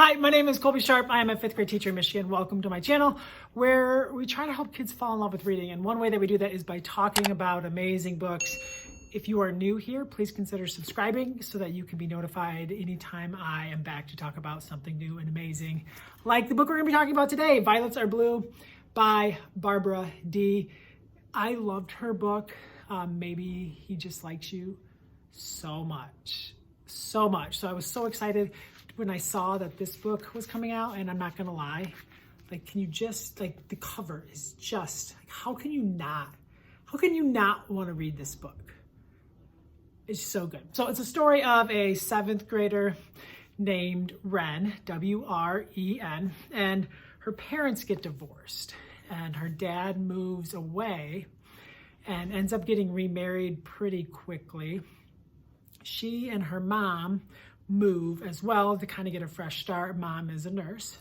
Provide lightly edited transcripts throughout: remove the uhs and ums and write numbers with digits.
Hi, my name is Colby Sharp. I am a fifth grade teacher in Michigan. Welcome to my channel where we try to help kids fall in love with reading. And one way that we do that is by talking about amazing books. If you are new here, please consider subscribing so that you can be notified anytime I am back to talk about something new and amazing. Like the book we're gonna be talking about today, Violets Are Blue by Barbara Dee. I loved her book, Maybe He Just Likes You, so much. So I was so excited when I saw that this book was coming out, and I'm not gonna lie, like, can you just, like, the cover is just, like, how can you not want to read this book? It's so good. So it's a story of a 7th grader named Wren, W-R-E-N, and her parents get divorced, and her dad moves away and ends up getting remarried pretty quickly. She and her mom move as well to kind of get a fresh start. Mom is a nurse.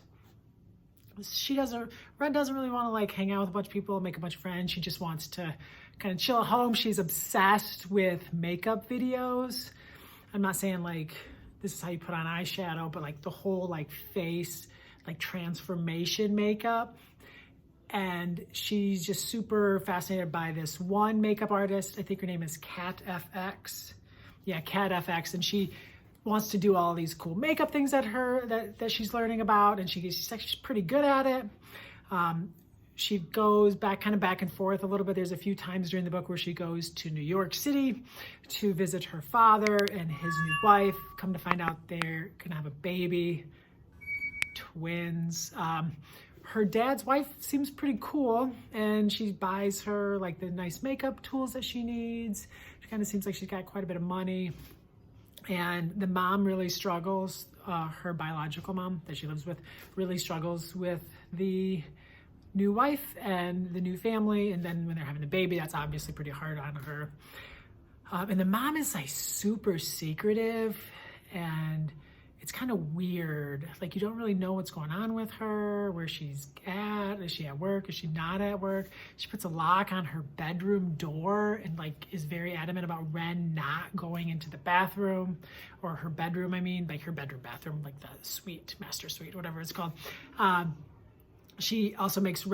Wren doesn't really want to like hang out with a bunch of people, make a bunch of friends. She just wants to kind of chill at home. She's obsessed with makeup videos. I'm not saying like this is how you put on eyeshadow, but like the whole like face, like transformation makeup. And she's just super fascinated by this one makeup artist. I think her name is Cat FX. Yeah, Cat FX, and she wants to do all these cool makeup things that she's learning about, and she's actually pretty good at it. She goes back and forth a little bit. There's a few times during the book where she goes to New York City to visit her father and his new wife. Come to find out they're gonna have a baby, twins. Her dad's wife seems pretty cool, and she buys her like the nice makeup tools that she needs. She kind of seems like she's got quite a bit of money. And the mom really struggles, her biological mom that she lives with, really struggles with the new wife and the new family. And then when they're having the baby, that's obviously pretty hard on her. And the mom is like super secretive, and it's kind of weird. Like you don't really know what's going on with her, where she's at. Is she at work? Is she not at work? She puts a lock on her bedroom door and like is very adamant about Wren not going into the bathroom, or her bedroom, I mean, like her bedroom bathroom, like the suite, master suite, whatever it's called. She also makes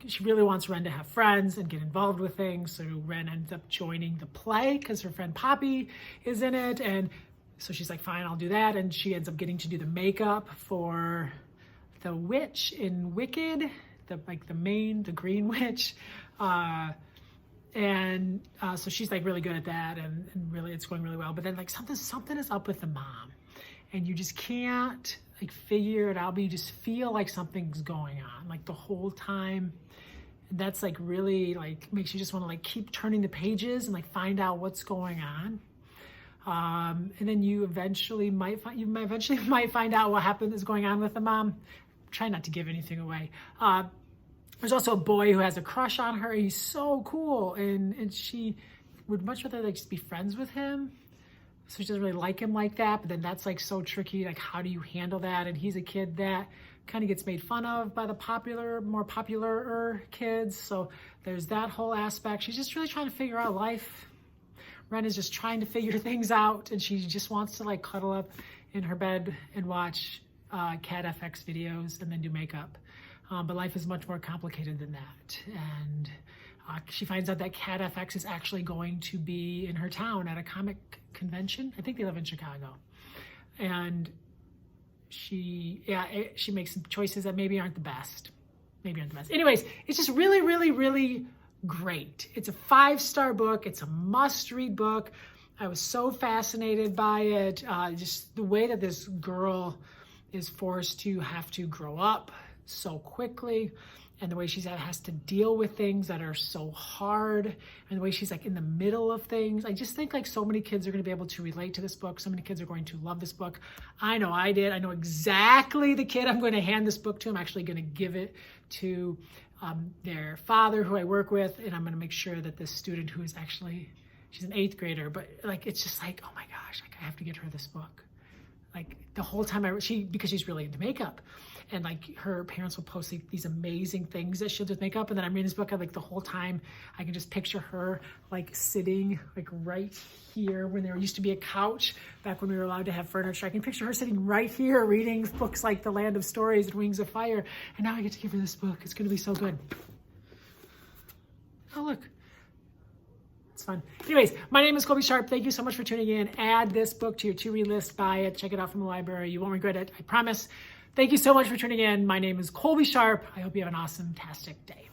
she really wants Wren to have friends and get involved with things. So Wren ends up joining the play because her friend Poppy is in it, and so she's like, fine, I'll do that. And she ends up getting to do the makeup for the witch in Wicked, the green witch. So she's like really good at that, and really it's going really well. But then like something is up with the mom, and you just can't like figure it out, but you just feel like something's going on like the whole time. That's like really like makes you just want to like keep turning the pages and like find out what's going on. And then you eventually might find out what is going on with the mom. Try not to give anything away. There's also a boy who has a crush on her. He's so cool, and she would much rather like just be friends with him. So she doesn't really like him like that. But then that's like so tricky. Like, how do you handle that? And he's a kid that kind of gets made fun of by the more popular kids. So there's that whole aspect. She's just really trying to figure out life. Wren is just trying to figure things out, and she just wants to like cuddle up in her bed and watch Cat FX videos and then do makeup. But life is much more complicated than that. And she finds out that Cat FX is actually going to be in her town at a comic convention. I think they live in Chicago. And she makes some choices that maybe aren't the best. Anyways, it's just really, really, really great. It's a 5-star book. It's a must-read book. I was so fascinated by it. Just the way that this girl is forced to have to grow up so quickly, and the way she has to deal with things that are so hard, and the way she's like in the middle of things. I just think like so many kids are going to be able to relate to this book. So many kids are going to love this book. I know I did. I know exactly the kid I'm going to hand this book to. I'm actually going to give it to their father, who I work with, and I'm going to make sure that this student, who is she's an 8th grader, but like it's just like, oh my gosh, like I have to get her this book. like the whole time because she's really into makeup, and like her parents will post like these amazing things that she'll do with makeup, and then I'm reading this book, and like the whole time I can just picture her like sitting like right here when there used to be a couch back when we were allowed to have furniture. I can picture her sitting right here reading books like The Land of Stories and Wings of Fire, and now I get to give her this book. It's gonna be so good. Oh look, it's fun. Anyways, my name is Colby Sharp. Thank you so much for tuning in. Add this book to your to-read list. Buy it. Check it out from the library. You won't regret it. I promise. Thank you so much for tuning in. My name is Colby Sharp. I hope you have an awesome-tastic day.